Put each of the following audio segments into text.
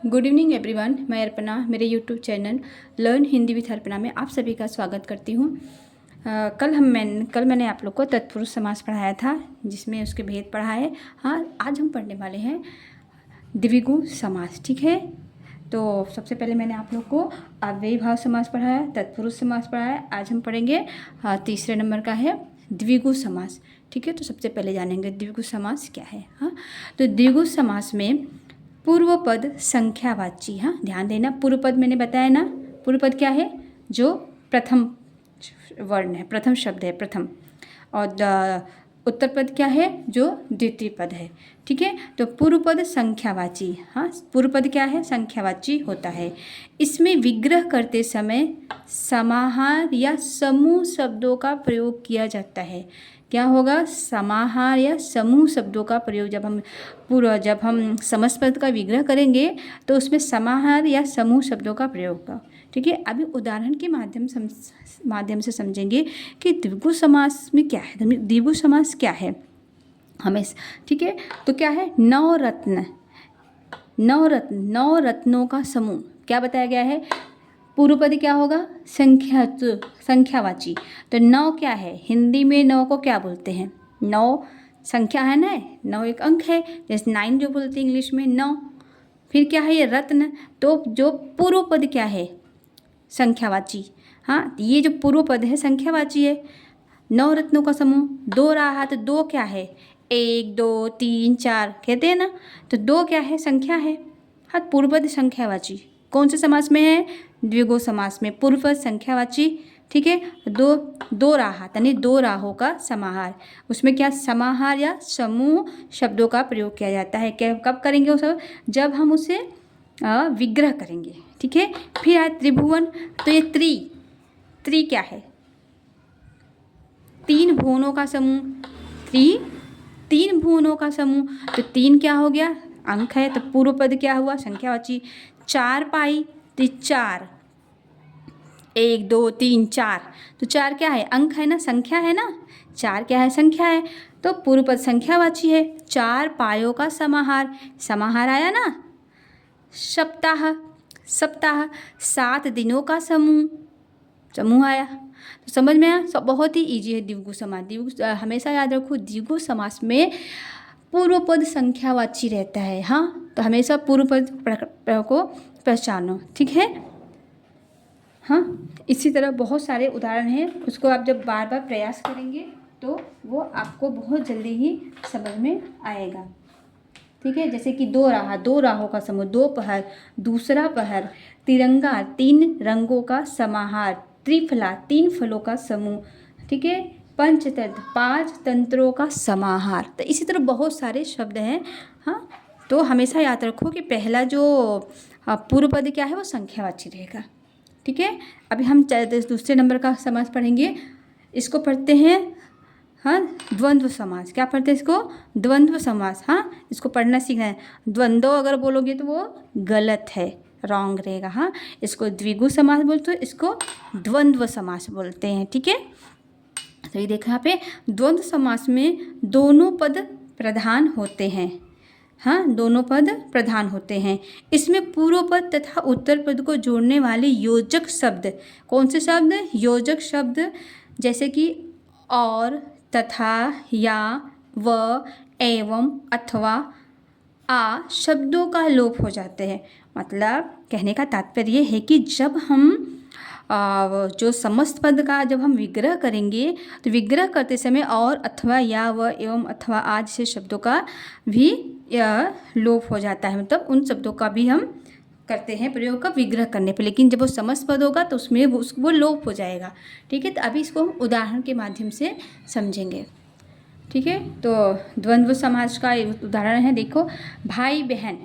Good evening everyone. मैं अर्पणा मेरे YouTube channel learn Hindi with Arpana में आप सभी का स्वागत करती हूँ। कल मैंने आप लोग को तत्पुरुष समास पढ़ाया था, जिसमें उसके भेद पढ़ा है। हाँ, आज हम पढ़ने वाले हैं द्विगु समास। ठीक है, तो सबसे पहले मैंने आप लोग को अव्ययी भाव समास पढ़ाया, तत्पुरुष समास पढ़ाया। आज हम पढ़ेंगे तीसरे नंबर का है द्विगु समास। ठीक है, तो सबसे पहले जानेंगे द्विगु समास क्या है। हाँ, तो द्विगु समास में पूर्व पद संख्यावाची। हाँ, ध्यान देना, पूर्व पद मैंने बताया ना, पूर्व पद क्या है? जो प्रथम वर्ण है, प्रथम शब्द है, प्रथम। और उत्तर पद क्या है? जो द्वितीय पद है। ठीक है, तो पूर्व पद संख्यावाची। हाँ, पूर्व पद क्या है? संख्यावाची होता है। इसमें विग्रह करते समय समाहार या समूह शब्दों का प्रयोग किया जाता है। क्या होगा? समाहार या समूह शब्दों का प्रयोग। जब हम समस्त पद का विग्रह करेंगे तो उसमें समाहार या समूह शब्दों का प्रयोग का। ठीक है, अभी उदाहरण के माध्यम से समझेंगे कि द्विगु समास में क्या है, द्विगु समास क्या है हमें। ठीक है, तो क्या है? नवरत्न, नौ रत्नों का समूह क्या बताया गया है? पूर्व पद क्या होगा? संख्यावाची। तो नौ क्या है? हिंदी में नौ को क्या बोलते हैं? नौ संख्या है ना, नौ एक अंक है, जैसे 9 जो बोलते हैं इंग्लिश में, 9। फिर क्या है? ये रत्न। तो जो पूर्व पद क्या है? संख्यावाची। हाँ, ये जो पूर्व पद है संख्यावाची है। 9 रत्नों का समूह। दो रहा तो दो क्या है? 1 2 3 4 कहते हैं ना, तो दो क्या है? संख्या है। हाँ, पूर्व पद संख्यावाची कौन से समास में है? द्विगु समास में पूर्व पद संख्यावाची। ठीक है, दो राहा यानी दो राहों का समाहार। उसमें क्या? समाहार या समूह शब्दों का प्रयोग किया जाता है। क्या कब करेंगे वो सब? जब हम उसे विग्रह करेंगे। ठीक है, फिर आए त्रिभुवन। तो ये त्रि क्या है? 3 भुवनों का समूह। 3 भुवनों का समूह। तो 3 क्या हो गया? अंक है, तो पूर्व पद क्या हुआ? संख्यावाची। 4 पाई, तो 4, 1 2 3 4। तो 4 क्या है? अंक है ना, संख्या है ना। 4 क्या है? संख्या है। तो पूर्व पद संख्यावाची है। 4 पायों का समाहार, समाहार आया ना। सप्ताह, 7 दिनों का समूह आया। तो समझ में आया? सब बहुत ही ईजी है द्विगु समास। हमेशा याद रखो, द्विगु समास में पूर्व पद संख्यावाची रहता है। हाँ, तो हमेशा पूर्व पद को पहचानो। ठीक है, हाँ, इसी तरह बहुत सारे उदाहरण हैं, उसको आप जब बार बार प्रयास करेंगे तो वो आपको बहुत जल्दी ही समझ में आएगा। ठीक है, जैसे कि दो राहों का समूह, दो पहर, दूसरा पहर, तिरंगा, 3 रंगों का समाहार, त्रिफला, 3 फलों का समूह। ठीक है, पंचतंत्र, 5 तंत्रों का समाहार। तो इसी तरह बहुत सारे शब्द हैं। हाँ, तो हमेशा याद रखो कि पहला जो पूर्व पद क्या है वो संख्यावाची रहेगा। ठीक है, अभी हम दूसरे नंबर का समास पढ़ेंगे। इसको पढ़ते हैं, हाँ, द्वंद्व समास। क्या पढ़ते हैं इसको? द्वंद्व समास। हाँ, इसको पढ़ना सीखना है। द्वंद्व अगर बोलोगे तो वो गलत है, रॉन्ग रहेगा। हाँ, इसको द्विगु समास बोलते हैं, इसको द्वंद्व समास बोलते हैं। ठीक है, तो ये देखो यहाँ पे द्वंद्व समास में दोनों पद प्रधान होते हैं। हाँ, दोनों पद प्रधान होते हैं। इसमें पूर्व पद तथा उत्तर पद को जोड़ने वाले योजक शब्द, कौन से शब्द? योजक शब्द, जैसे कि और, तथा, या, व, एवं, अथवा, आ शब्दों का लोप हो जाते हैं। मतलब कहने का तात्पर्य है कि जब हम जो समस्त पद का जब हम विग्रह करेंगे तो विग्रह करते समय और, अथवा, या, व, एवं, अथवा, आज से शब्दों का भी लोप हो जाता है। मतलब उन शब्दों का भी हम करते हैं प्रयोग का विग्रह करने पे, लेकिन जब वो समस्त पद होगा तो उसमें वो लोप हो जाएगा। ठीक है, तो अभी इसको हम उदाहरण के माध्यम से समझेंगे। ठीक है, तो द्वंद्व समास का उदाहरण है, देखो, भाई बहन।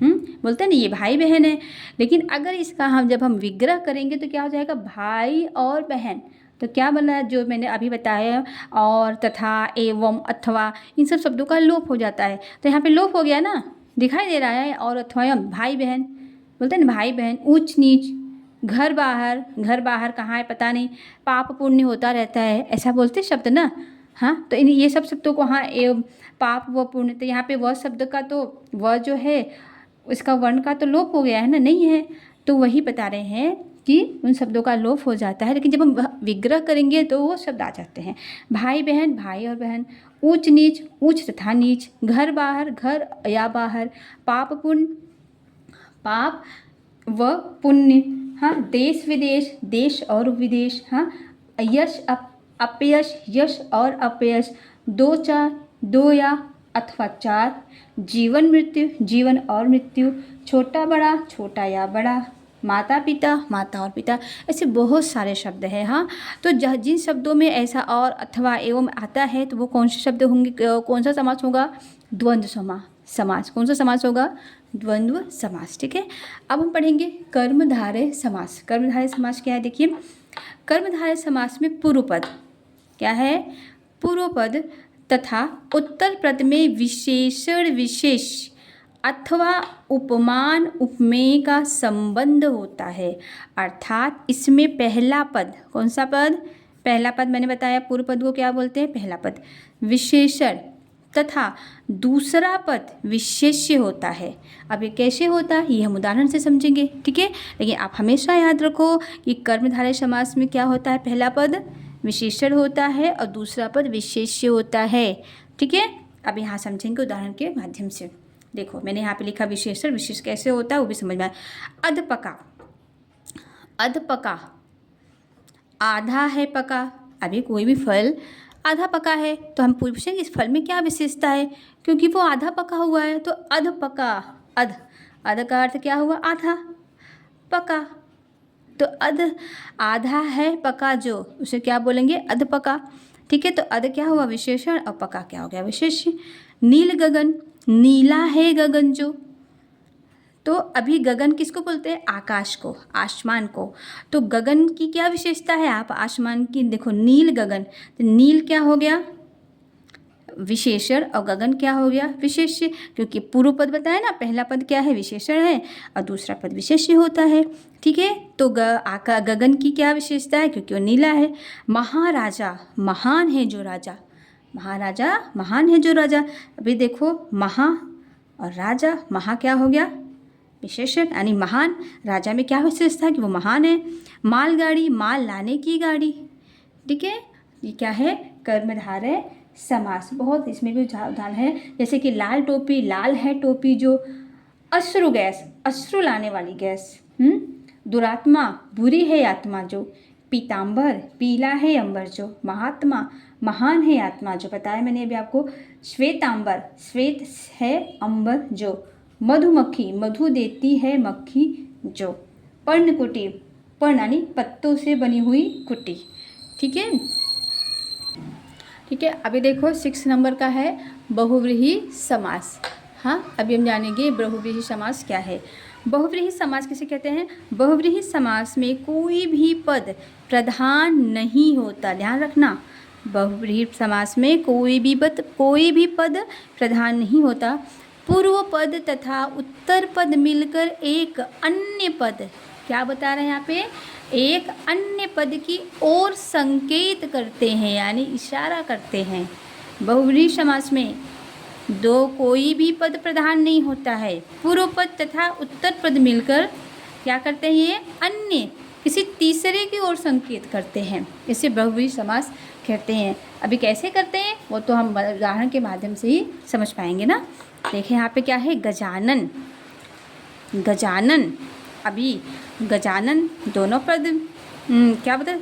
बोलते हैं ना, ये भाई बहन है, लेकिन अगर इसका जब हम विग्रह करेंगे तो क्या हो जाएगा? भाई और बहन। तो क्या बना? जो मैंने अभी बताया, और, तथा, एवं, अथवा, इन सब शब्दों का लोप हो जाता है। तो यहाँ पे लोप हो गया ना, दिखाई दे रहा है। और, अथवा, एवं, भाई बहन। बोलते हैं ना भाई बहन। ऊंच नीच, घर बाहर कहाँ है पता नहीं, पाप पुण्य होता रहता है, ऐसा बोलते शब्द ना। हाँ, तो इन ये सब शब्दों को, हाँ, पाप व पुण्य, तो यहाँ पे वह शब्द का तो वह जो है उसका वर्ण का तो लोप हो गया है ना, नहीं है, तो वही बता रहे हैं कि उन शब्दों का लोप हो जाता है, लेकिन जब हम विग्रह करेंगे तो वो शब्द आ जाते हैं। भाई बहन, भाई और बहन, ऊंच नीच, ऊंच तथा नीच, घर बाहर, घर या बाहर, पाप पुण्य, पाप व पुण्य, हाँ, देश विदेश, देश और विदेश, हाँ, यश अपयश, यश और अपयश, दो चार, दो या अथवा चार, जीवन मृत्यु, जीवन और मृत्यु, छोटा बड़ा, छोटा या बड़ा, माता पिता, माता और पिता, ऐसे बहुत सारे शब्द हैं। हाँ, तो जिन शब्दों में ऐसा और अथवा एवं आता है तो वो कौन से शब्द होंगे, कौन सा समास होगा? द्वंद्व समास। कौन सा समास होगा? द्वंद्व समास। ठीक है, अब हम पढ़ेंगे कर्मधारय समास। कर्मधारय समास क्या है? देखिए, कर्मधारय समास में पूर्व पद क्या है? पूर्व पद तथा उत्तर पद में विशेषण विशेष अथवा उपमान उपमेय का संबंध होता है, अर्थात इसमें पहला पद, कौन सा पद? पहला पद मैंने बताया, पूर्व पद को क्या बोलते हैं? पहला पद विशेषण तथा दूसरा पद विशेष्य होता है। अब ये कैसे होता है ये हम उदाहरण से समझेंगे, ठीक है। लेकिन आप हमेशा याद रखो कि कर्मधारय समास में क्या होता है? पहला पद विशेषण होता है और दूसरा पद विशेष्य होता है, ठीक है। अब यहाँ समझेंगे उदाहरण के माध्यम से। देखो, मैंने यहाँ पे लिखा विशेषण, विशेष कैसे होता है वो भी समझ में आए। अधपका, अधपका, आधा है पका। अभी कोई भी फल आधा पका है तो हम पूछेंगे इस फल में क्या विशेषता है, क्योंकि वो आधा पका हुआ है। तो अधपका, अध, अध का अर्थ क्या हुआ? आधा, पका, तो अध आधा है पका जो, उसे क्या बोलेंगे? अधपका, ठीक है। तो अध क्या हुआ? विशेषण, और पका क्या हो गया? विशेष्य। नील गगन, नीला है गगन जो, तो अभी गगन किसको बोलते हैं? आकाश को, आसमान को। तो गगन की क्या विशेषता है? आप आसमान की देखो, नील गगन, तो नील क्या हो गया? विशेषण, और गगन क्या हो गया? विशेष्य, क्योंकि पूर्व पद बताया ना, पहला पद क्या है? विशेषण है और दूसरा पद विशेष्य होता है, ठीक है। तो गगन की क्या विशेषता है? क्योंकि वो नीला है। महाराजा, महान है जो राजा, महाराजा महान है जो राजा। अभी देखो, महा और राजा, महा क्या हो गया? विशेषण, यानी महान। राजा में क्या विशेषता है? कि वो महान है। मालगाड़ी, माल लाने की गाड़ी, ठीक है। ये क्या है? कर्मधारय समास। बहुत इसमें भी उदाहरण है, जैसे कि लाल टोपी, लाल है टोपी जो। अश्रु गैस, अश्रु लाने वाली गैस। दुरात्मा, बुरी है आत्मा जो। पीताम्बर, पीला है अंबर जो। महात्मा, महान है आत्मा जो, बताया मैंने अभी आपको। श्वेतांबर, श्वेत है अंबर जो। मधुमक्खी, मधु देती है मक्खी जो। पर्णकुटी, पर्ण यानी पत्तों से बनी हुई कुटी, ठीक है। ठीक है, अभी देखो 6 नंबर का है बहुव्रीहि समास। हाँ, अभी हम जानेंगे बहुव्रीहि समास क्या है। बहुव्रीहि समास किसे कहते हैं? बहुव्रीहि समास में कोई भी पद प्रधान नहीं होता, ध्यान रखना। बहुव्रीहि समास में कोई भी पद प्रधान नहीं होता। पूर्व पद तथा उत्तर पद मिलकर एक अन्य पद, क्या बता रहे हैं यहाँ पे? एक अन्य पद की ओर संकेत करते हैं, यानी इशारा करते हैं। बहुव्रीहि समास में कोई भी पद प्रधान नहीं होता है। पूर्व पद तथा उत्तर पद मिलकर क्या करते हैं? ये अन्य किसी तीसरे की ओर संकेत करते हैं, इसे बहुव्रीहि समास कहते हैं। अभी कैसे करते हैं वो तो हम उदाहरण के माध्यम से ही समझ पाएंगे ना। देखिए यहाँ पे क्या है? गजानन, गजानन। अभी गजानन दोनों पद क्या बता,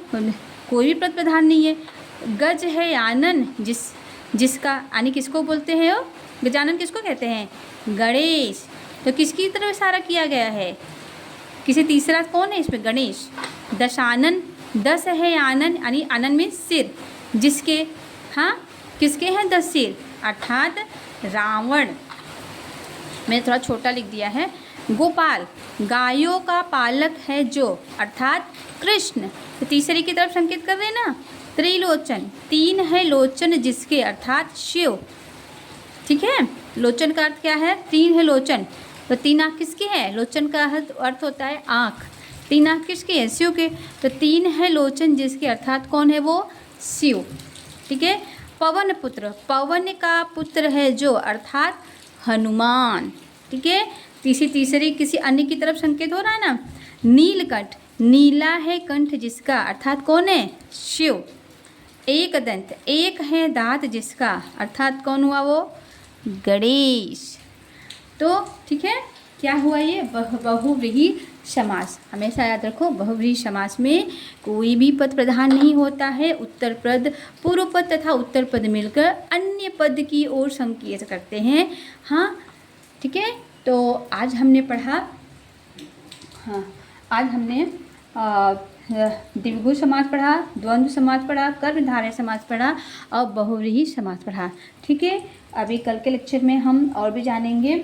कोई भी पद प्रधान नहीं है। गज है आनन, जिसका, यानी किसको बोलते हैं? वो गजानन किसको कहते हैं? गणेश। तो किसकी तरफ इशारा किया गया है? किसी तीसरा कौन है इसमें? गणेश। दशानन, दस है आनन, यानी आनन में सिर, जिसके, हाँ, किसके हैं 10 सिर? अर्थात रावण। मैंने थोड़ा छोटा लिख दिया है। गोपाल, गायों का पालक है जो, अर्थात कृष्ण। तो तीसरे की तरफ संकेत कर रहे हैं ना। त्रिलोचन, 3 है लोचन जिसके, अर्थात शिव, ठीक है। लोचन का अर्थ क्या है? 3 है लोचन, तो 3 आँख किसकी है? लोचन का अर्थ होता है आँख। 3 आँख किसकी है? शिव के। तो 3 है लोचन जिसके, अर्थात कौन है वो? शिव, ठीक है। पवन पुत्र, पवन का पुत्र है जो, अर्थात हनुमान, ठीक है। तीसरी किसी अन्य की तरफ संकेत हो रहा है ना। नीलकंठ, नीला है कंठ जिसका, अर्थात कौन है, शिव। एक दंत, एक है दांत जिसका, अर्थात कौन हुआ वो, गणेश। तो ठीक है, क्या हुआ ये, बहुव्रीहि समास। हमेशा याद रखो, बहुव्रीहि समास में कोई भी पद प्रधान नहीं होता है। उत्तर पद, पूर्व पद तथा उत्तर पद मिलकर अन्य पद की ओर संकेत करते हैं। हाँ ठीक है, तो आज हमने पढ़ा, हाँ आज हमने द्विगु समास पढ़ा, द्वंद्व समास पढ़ा, कर्मधारय समास पढ़ा और बहुव्रीहि समास पढ़ा। ठीक है, अभी कल के लेक्चर में हम और भी जानेंगे,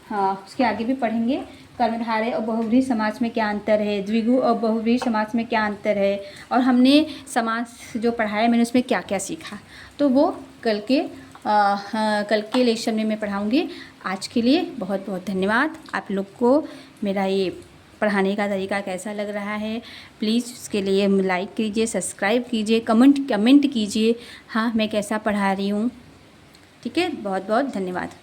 हाँ उसके आगे भी पढ़ेंगे कर्मधारय और बहुव्रीहि समास में क्या अंतर है, द्विगु और बहुव्रीहि समास में क्या अंतर है, और हमने समास जो पढ़ाया मैंने उसमें क्या क्या सीखा, तो वो कल के लेक्चर में मैं पढ़ाऊँगी। आज के लिए बहुत बहुत धन्यवाद। आप लोग को मेरा ये पढ़ाने का तरीका कैसा लग रहा है, प्लीज़ उसके लिए लाइक कीजिए, सब्सक्राइब कीजिए, कमेंट कीजिए, हाँ मैं कैसा पढ़ा रही हूँ। ठीक है, बहुत बहुत धन्यवाद।